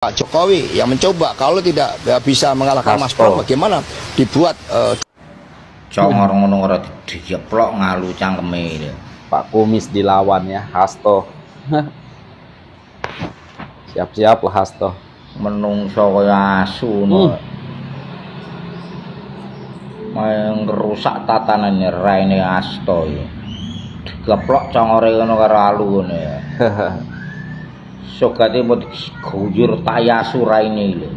Pak Jokowi yang mencoba, kalau tidak bisa mengalahkan Mas Pram, bagaimana dibuat congor ngono ora dijeplok ngalu cangkeme. Pak Kumis dilawan ya, Hasto. Siap-siap lah Hasto. Menungso kaya asu ngono. Main ngerusak tatanane raine Hasto ya. Digeplok congore ngono karo alu ngono ya. Sogate mau diguyur tayasu raine lho.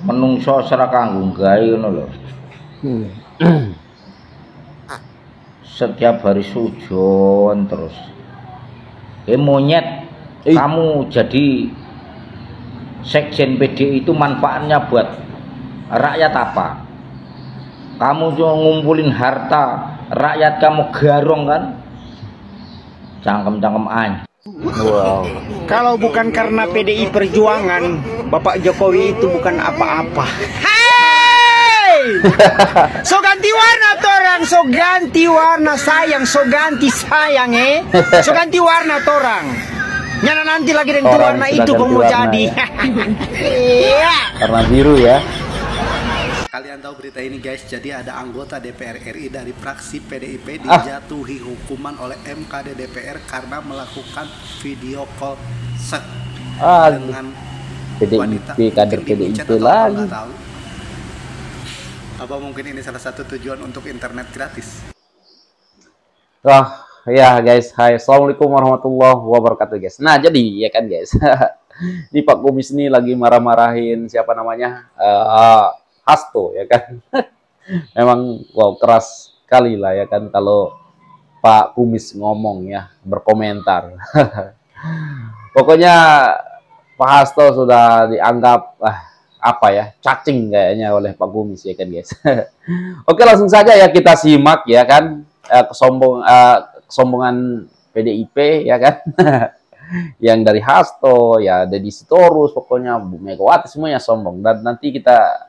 Menungso serak kanggo gawe ngono lho. Setiap hari sujon terus. Monyet, kamu jadi sekjen PDI itu manfaatnya buat rakyat apa? Kamu cuma ngumpulin harta rakyat, kamu garong kan? Cangkem-cangkem anj. Wow. Kalau bukan karena PDI Perjuangan, Bapak Jokowi itu bukan apa-apa. Hey! So ganti warna torang, so ganti warna sayang, so ganti sayang so ganti warna torang. Nyana nanti lagi dengan warna itu kok mau jadi. Ya. Warna biru ya. Kalian tahu berita ini guys, jadi ada anggota DPR RI dari fraksi PDIP dijatuhi hukuman oleh MKD DPR karena melakukan video call seks dengan wanita. Kader PDIP lagi. Apa mungkin ini salah satu tujuan untuk internet gratis? Wah, ya guys, hai, assalamualaikum warahmatullahi wabarakatuh guys. Nah jadi ya kan guys, ini Pak Kumis ini lagi marah-marahin siapa namanya? Hasto ya kan. Memang wow, keras sekali lah ya kan kalau Pak Kumis ngomong ya, berkomentar. Pokoknya Pak Hasto sudah dianggap apa ya, cacing kayaknya oleh Pak Kumis ya kan guys. Oke, langsung saja ya kita simak ya kan kesombongan PDIP ya kan. Yang dari Hasto ya, Deddy Sitorus, pokoknya Bu Megawati semuanya sombong, dan nanti kita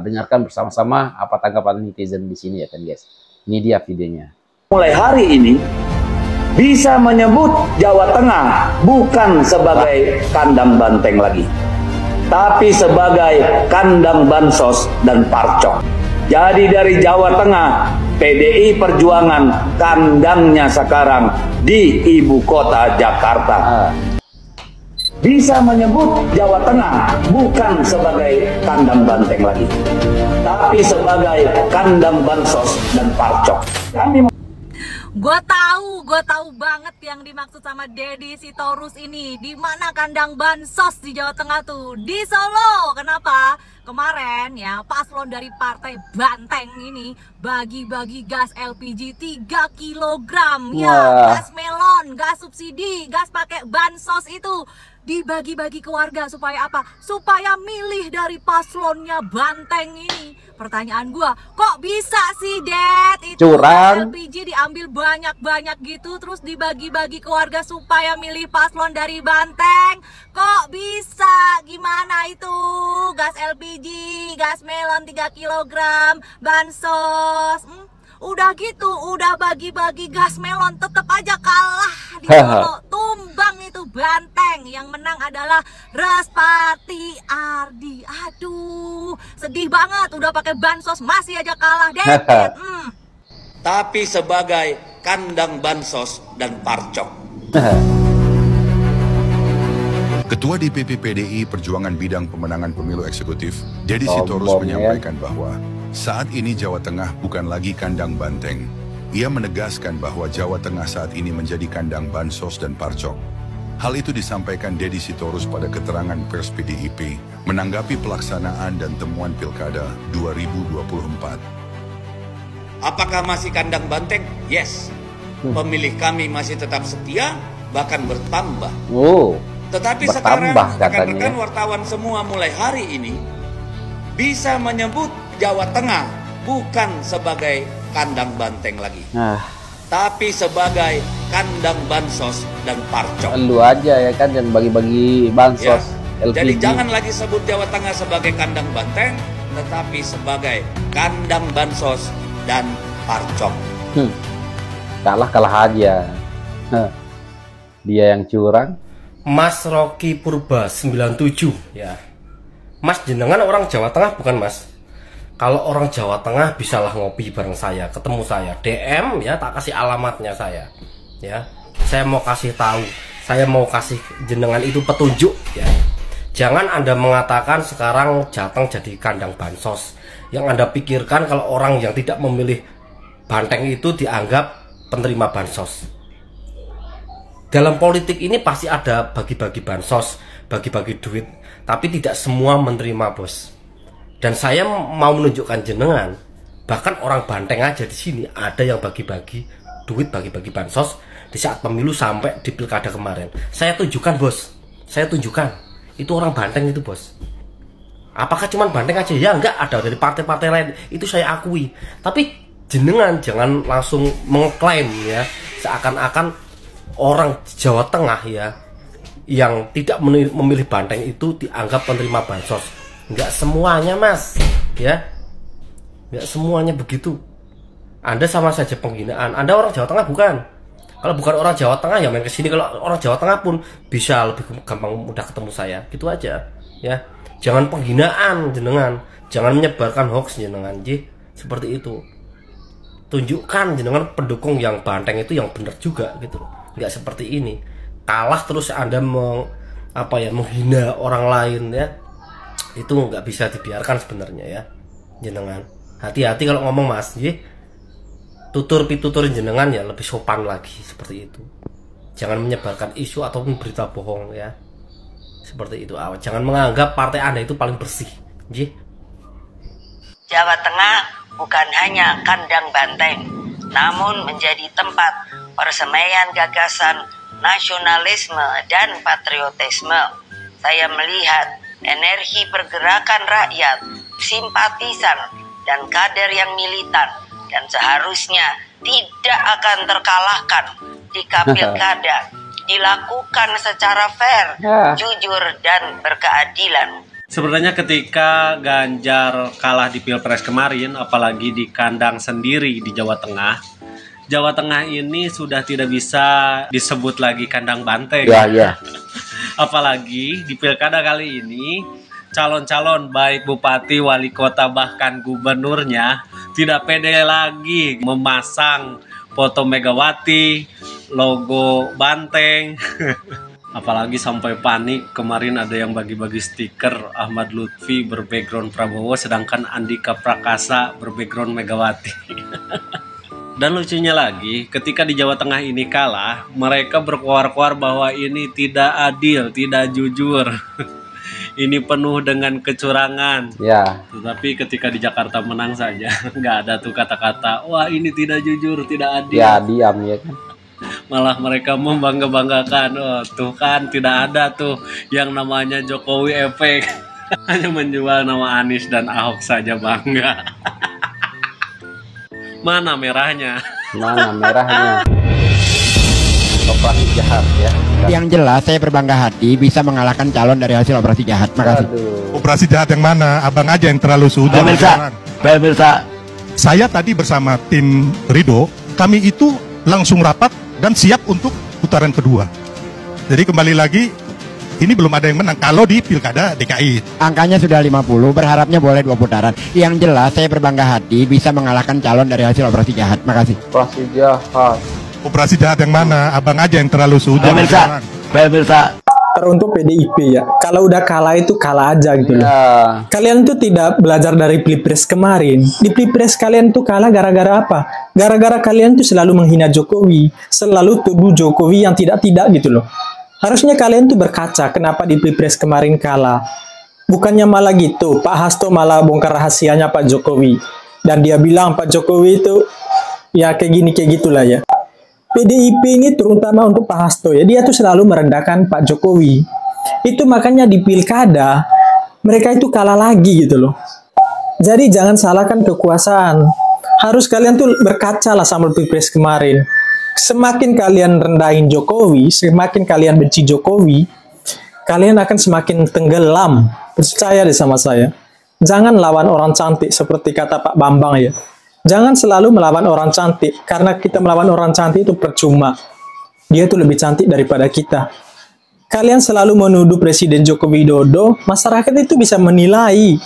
dengarkan bersama-sama apa tanggapan netizen di sini ya kan guys. Ini dia videonya. Mulai hari ini bisa menyebut Jawa Tengah bukan sebagai kandang banteng lagi, tapi sebagai kandang bansos dan parcok. Jadi dari Jawa Tengah, PDI Perjuangan kandangnya sekarang di ibu kota Jakarta. Bisa menyebut Jawa Tengah bukan sebagai kandang banteng lagi, tapi sebagai kandang bansos dan parcok. Gue tahu banget yang dimaksud sama Deddy Sitorus ini. Di mana kandang bansos di Jawa Tengah tuh? Di Solo. Kenapa? Kemarin ya paslon dari partai Banteng ini bagi-bagi gas LPG 3 kg ya, gas melon, gas subsidi, gas pakai bansos itu dibagi-bagi ke warga supaya apa? Supaya milih dari paslonnya Banteng ini. Pertanyaan gua, kok bisa sih Dad itu curang LPG diambil banyak-banyak gitu terus dibagi-bagi ke warga supaya milih paslon dari Banteng? Kok bisa? Gimana itu? Gas LPG, gas melon 3 kg, bansos. Udah gitu, udah bagi-bagi gas melon, tetap aja kalah di Solo. Tumbang itu Banteng. Yang menang adalah Respati Ardi. Aduh, sedih banget. Udah pakai bansos masih aja kalah deh. Tapi sebagai kandang bansos dan parcok. Ketua DPP PDI Perjuangan Bidang Pemenangan Pemilu Eksekutif, Deddy Sitorus menyampaikan bahwa saat ini Jawa Tengah bukan lagi kandang banteng. Ia menegaskan bahwa Jawa Tengah saat ini menjadi kandang bansos dan parcok. Hal itu disampaikan Deddy Sitorus pada keterangan pers PDIP menanggapi pelaksanaan dan temuan Pilkada 2024. Apakah masih kandang banteng? Yes. Pemilih kami masih tetap setia, bahkan bertambah. Tetapi sekarang rekan-rekan wartawan semua mulai hari ini bisa menyebut Jawa Tengah bukan sebagai kandang banteng lagi, tapi sebagai kandang bansos dan parcok. Lu aja ya kan yang bagi-bagi bansos LPG. Jadi jangan lagi sebut Jawa Tengah sebagai kandang banteng, tetapi sebagai kandang bansos dan parcok. Kalah aja. Dia yang curang, Mas Rocky Purba 97 ya. Mas, jenengan orang Jawa Tengah bukan, Mas? Kalau orang Jawa Tengah bisalah ngopi bareng saya, ketemu saya, DM ya, tak kasih alamatnya saya. Ya. Saya mau kasih tahu, saya mau kasih jenengan itu petunjuk ya. Jangan Anda mengatakan sekarang Jateng jadi kandang bansos. Yang Anda pikirkan kalau orang yang tidak memilih banteng itu dianggap penerima bansos. Dalam politik ini pasti ada bagi-bagi bansos, bagi-bagi duit, tapi tidak semua menerima, bos. Dan saya mau menunjukkan jenengan, bahkan orang banteng aja di sini ada yang bagi-bagi duit, bagi-bagi bansos di saat pemilu sampai di pilkada kemarin. Saya tunjukkan, bos. Saya tunjukkan. Itu orang banteng itu, bos. Apakah cuma banteng aja? Ya enggak, ada dari partai-partai lain. Itu saya akui. Tapi jenengan jangan langsung mengklaim ya, seakan-akan orang Jawa Tengah ya yang tidak memilih banteng itu dianggap penerima bansos. Enggak semuanya, Mas, ya. Enggak semuanya begitu. Anda sama saja penghinaan. Anda orang Jawa Tengah bukan? Kalau bukan orang Jawa Tengah ya main ke sini. Kalau orang Jawa Tengah pun bisa lebih gampang mudah ketemu saya. Gitu aja, ya. Jangan penghinaan jenengan, jangan menyebarkan hoax jenengan, seperti itu. Tunjukkan jenengan pendukung yang banteng itu yang benar juga gitu loh. Nggak seperti ini, kalah terus Anda menghina orang lain ya, itu nggak bisa dibiarkan sebenarnya ya. Jenengan hati-hati kalau ngomong, Mas, tutur-pitutur jenengan ya lebih sopan lagi seperti itu. Jangan menyebarkan isu ataupun berita bohong ya, seperti itu. Jangan menganggap partai Anda itu paling bersih. Jawa Tengah bukan hanya kandang banteng, namun menjadi tempat persemaian gagasan nasionalisme dan patriotisme. Saya melihat energi pergerakan rakyat, simpatisan, dan kader yang militan dan seharusnya tidak akan terkalahkan di pilkada, dilakukan secara fair, jujur, dan berkeadilan. Sebenarnya ketika Ganjar kalah di Pilpres kemarin, apalagi di kandang sendiri di Jawa Tengah ini sudah tidak bisa disebut lagi kandang banteng. Ya. Apalagi di pilkada kali ini, calon-calon baik bupati, wali kota, bahkan gubernurnya tidak pede lagi memasang foto Megawati, logo banteng. Apalagi sampai panik kemarin ada yang bagi-bagi stiker Ahmad Lutfi berbackground Prabowo, sedangkan Andika Prakasa berbackground Megawati. Dan lucunya lagi, ketika di Jawa Tengah ini kalah, mereka berkuar-kuar bahwa ini tidak adil, tidak jujur. Ini penuh dengan kecurangan. Ya. Tetapi ketika di Jakarta menang saja, nggak ada tuh kata-kata, wah ini tidak jujur, tidak adil. Ya, diam ya kan. Malah mereka membangga-banggakan, oh tuh kan tidak ada tuh yang namanya Jokowi efek. Hanya menjual nama Anies dan Ahok saja bangga. Mana merahnya? Mana merahnya? Operasi jahat ya. Yang jelas saya berbangga hati bisa mengalahkan calon dari hasil operasi jahat. Makasih. Operasi jahat yang mana? Abang aja yang terlalu sudah. Pemirsa, Saya tadi bersama tim Ridho, kami itu langsung rapat dan siap untuk putaran kedua. Jadi kembali lagi, ini belum ada yang menang kalau di Pilkada DKI. Angkanya sudah 50, berharapnya boleh 2 putaran. Yang jelas saya berbangga hati bisa mengalahkan calon dari hasil operasi jahat. Makasih. Operasi jahat. Operasi jahat yang mana? Abang aja yang terlalu sudah. pemirsa. Untuk PDIP ya, kalau udah kalah itu kalah aja gitu loh. Kalian tuh tidak belajar dari Pilpres kemarin. Di Pilpres kalian tuh kalah gara-gara apa? Gara-gara kalian tuh selalu menghina Jokowi, selalu tuduh Jokowi yang tidak-tidak gitu loh. Harusnya kalian tuh berkaca kenapa di Pilpres kemarin kalah. Bukannya malah gitu, Pak Hasto malah bongkar rahasianya Pak Jokowi. Dan dia bilang Pak Jokowi itu ya kayak gini kayak gitulah ya. PDIP ini terutama untuk Pak Hasto ya, dia tuh selalu merendahkan Pak Jokowi. Itu makanya di pilkada mereka itu kalah lagi gitu loh. Jadi jangan salahkan kekuasaan. Harus kalian tuh berkaca lah sama Pilpres kemarin. Semakin kalian rendahin Jokowi, semakin kalian benci Jokowi, kalian akan semakin tenggelam. Percaya deh sama saya. Jangan lawan orang cantik seperti kata Pak Bambang ya. Jangan selalu melawan orang cantik, karena kita melawan orang cantik itu percuma. Dia tuh lebih cantik daripada kita. kalian selalu menuduh Presiden Joko Widodo, masyarakat itu bisa menilai.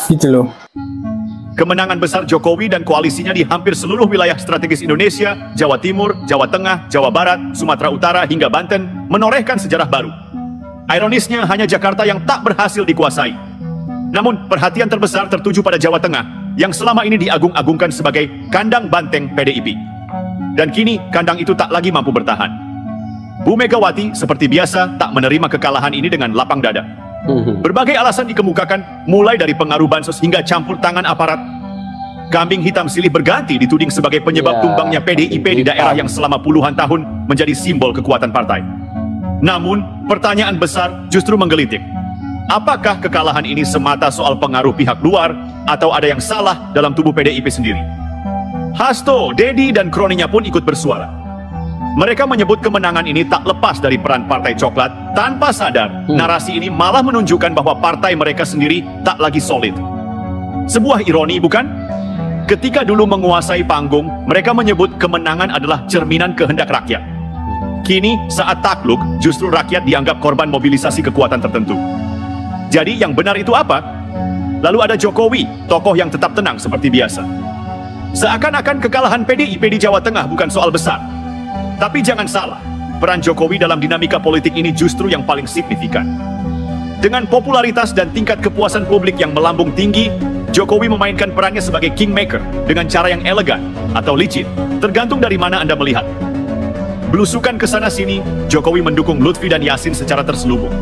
Gitu loh. Kemenangan besar Jokowi dan koalisinya di hampir seluruh wilayah strategis Indonesia, Jawa Timur, Jawa Tengah, Jawa Barat, Sumatera Utara, hingga Banten, menorehkan sejarah baru. Ironisnya, hanya Jakarta yang tak berhasil dikuasai. Namun, perhatian terbesar tertuju pada Jawa Tengah, yang selama ini diagung-agungkan sebagai kandang banteng PDIP. Dan kini, kandang itu tak lagi mampu bertahan. Bu Megawati, seperti biasa, tak menerima kekalahan ini dengan lapang dada. Berbagai alasan dikemukakan, mulai dari pengaruh bansos hingga campur tangan aparat. Kambing hitam silih berganti dituding sebagai penyebab tumbangnya PDIP di daerah yang selama puluhan tahun menjadi simbol kekuatan partai. Namun, pertanyaan besar justru menggelitik. Apakah kekalahan ini semata soal pengaruh pihak luar, atau ada yang salah dalam tubuh PDIP sendiri? Hasto, Dedi, dan kroninya pun ikut bersuara. Mereka menyebut kemenangan ini tak lepas dari peran Partai Coklat. Tanpa sadar, narasi ini malah menunjukkan bahwa partai mereka sendiri tak lagi solid. Sebuah ironi, bukan? Ketika dulu menguasai panggung, mereka menyebut kemenangan adalah cerminan kehendak rakyat. Kini, saat takluk, justru rakyat dianggap korban mobilisasi kekuatan tertentu. Jadi, yang benar itu apa? Lalu ada Jokowi, tokoh yang tetap tenang seperti biasa. Seakan-akan kekalahan PDIP di Jawa Tengah bukan soal besar. Tapi jangan salah, peran Jokowi dalam dinamika politik ini justru yang paling signifikan. Dengan popularitas dan tingkat kepuasan publik yang melambung tinggi, Jokowi memainkan perannya sebagai kingmaker dengan cara yang elegan atau licin, tergantung dari mana Anda melihat. Belusukan ke sana-sini, Jokowi mendukung Lutfi dan Yasin secara terselubung.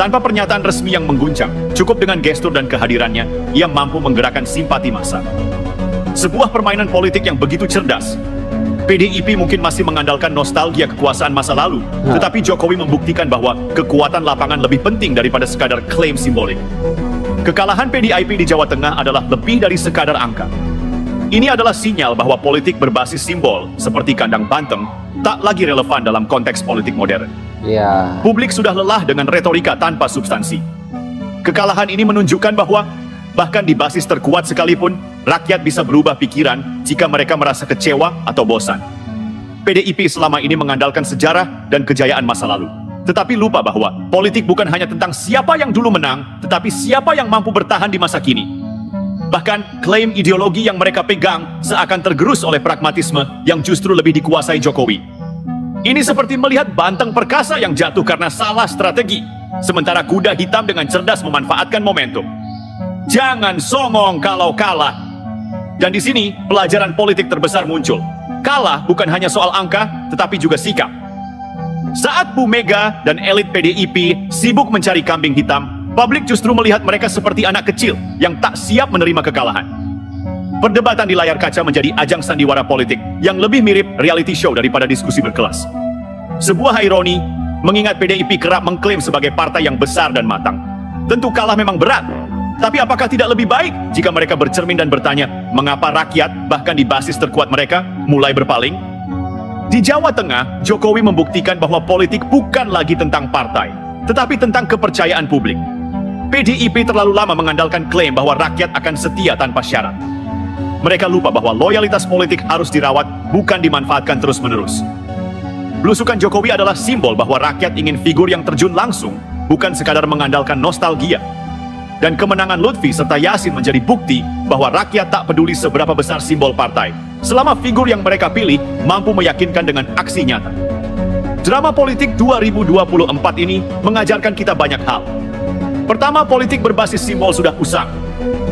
Tanpa pernyataan resmi yang mengguncang, cukup dengan gestur dan kehadirannya, ia mampu menggerakkan simpati massa. Sebuah permainan politik yang begitu cerdas. PDIP mungkin masih mengandalkan nostalgia kekuasaan masa lalu, tetapi Jokowi membuktikan bahwa kekuatan lapangan lebih penting daripada sekadar klaim simbolik. Kekalahan PDIP di Jawa Tengah adalah lebih dari sekadar angka. Ini adalah sinyal bahwa politik berbasis simbol, seperti kandang banteng, tak lagi relevan dalam konteks politik modern. Publik sudah lelah dengan retorika tanpa substansi. Kekalahan ini menunjukkan bahwa bahkan di basis terkuat sekalipun, rakyat bisa berubah pikiran jika mereka merasa kecewa atau bosan. PDIP selama ini mengandalkan sejarah dan kejayaan masa lalu. Tetapi lupa bahwa politik bukan hanya tentang siapa yang dulu menang, tetapi siapa yang mampu bertahan di masa kini. Bahkan, klaim ideologi yang mereka pegang seakan tergerus oleh pragmatisme yang justru lebih dikuasai Jokowi. Ini seperti melihat banteng perkasa yang jatuh karena salah strategi, sementara kuda hitam dengan cerdas memanfaatkan momentum. Jangan songong kalau kalah. Dan di sini, pelajaran politik terbesar muncul. Kalah bukan hanya soal angka, tetapi juga sikap. Saat Bu Mega dan elit PDIP sibuk mencari kambing hitam, publik justru melihat mereka seperti anak kecil yang tak siap menerima kekalahan. Perdebatan di layar kaca menjadi ajang sandiwara politik yang lebih mirip reality show daripada diskusi berkelas. Sebuah ironi, mengingat PDIP kerap mengklaim sebagai partai yang besar dan matang. Tentu kalah memang berat. Tapi apakah tidak lebih baik jika mereka bercermin dan bertanya, mengapa rakyat, bahkan di basis terkuat mereka, mulai berpaling? Di Jawa Tengah, Jokowi membuktikan bahwa politik bukan lagi tentang partai, tetapi tentang kepercayaan publik. PDIP terlalu lama mengandalkan klaim bahwa rakyat akan setia tanpa syarat. Mereka lupa bahwa loyalitas politik harus dirawat, bukan dimanfaatkan terus-menerus. Belusukan Jokowi adalah simbol bahwa rakyat ingin figur yang terjun langsung, bukan sekadar mengandalkan nostalgia. Dan kemenangan Lutfi serta Yasin menjadi bukti bahwa rakyat tak peduli seberapa besar simbol partai, selama figur yang mereka pilih mampu meyakinkan dengan aksi nyata. Drama politik 2024 ini mengajarkan kita banyak hal. Pertama, politik berbasis simbol sudah usang.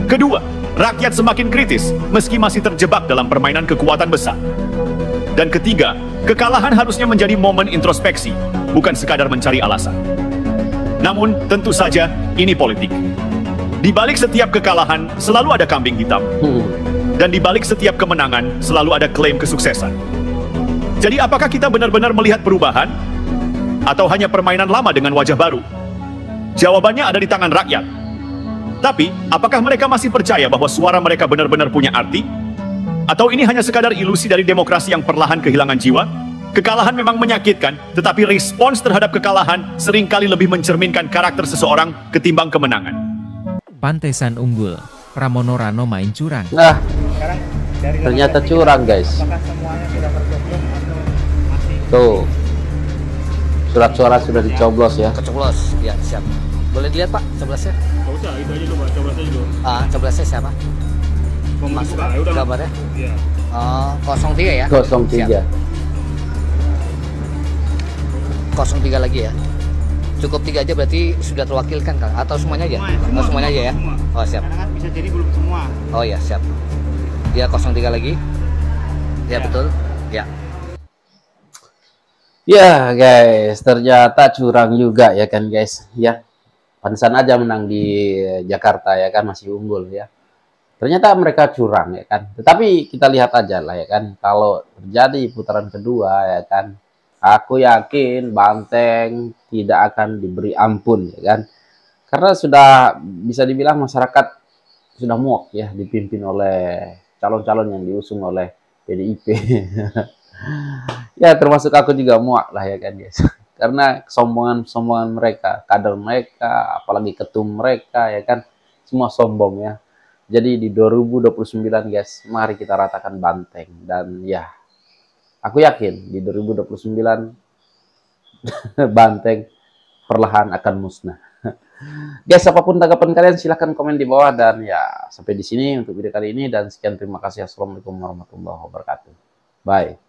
Kedua, rakyat semakin kritis meski masih terjebak dalam permainan kekuatan besar. Dan ketiga, kekalahan harusnya menjadi momen introspeksi, bukan sekadar mencari alasan. Namun, tentu saja, ini politik. Di balik setiap kekalahan, selalu ada kambing hitam. Dan di balik setiap kemenangan, selalu ada klaim kesuksesan. Jadi, apakah kita benar-benar melihat perubahan? Atau hanya permainan lama dengan wajah baru? Jawabannya ada di tangan rakyat. Tapi, apakah mereka masih percaya bahwa suara mereka benar-benar punya arti? Atau ini hanya sekadar ilusi dari demokrasi yang perlahan kehilangan jiwa? Kekalahan memang menyakitkan, tetapi respons terhadap kekalahan seringkali lebih mencerminkan karakter seseorang ketimbang kemenangan. Pantesan unggul, Pramono Rano main curang. Nah, ternyata curang guys. Tuh, Surat suara sudah dicoblos ya. Kecoblos, ya siap. Boleh dilihat Pak, coblosnya? Nggak usah, itu aja dulu Pak, coblosnya dulu. Coblosnya siapa? Masuk ya udah. Gambarnya? Iya. 03 ya? 03. 03 lagi ya. Cukup 3 aja berarti sudah terwakilkan kan? Atau semuanya aja? Semua, semuanya aja ya? Semua. Oh siap. Karena kan bisa jadi belum semua. Oh ya siap. Ya 03 lagi. Ya betul. Ya. Ya guys, ternyata curang juga ya kan guys. Ya, pantesan aja menang di Jakarta ya kan, masih unggul ya. Ternyata mereka curang ya kan. Tetapi kita lihat aja lah ya kan, kalau terjadi putaran kedua ya kan, aku yakin Banteng tidak akan diberi ampun ya kan. Karena sudah bisa dibilang masyarakat sudah muak ya dipimpin oleh calon-calon yang diusung oleh PDIP. Ya termasuk aku juga muak lah ya kan guys. Karena kesombongan mereka, kader mereka, apalagi ketum mereka ya kan, semua sombong ya. Jadi di 2029 guys, mari kita ratakan Banteng. Dan ya, aku yakin di 2029 Banteng perlahan akan musnah. Guys, apapun tanggapan kalian silahkan komen di bawah. Dan ya, sampai di sini untuk video kali ini. Dan sekian, terima kasih. Assalamualaikum warahmatullahi wabarakatuh. Bye.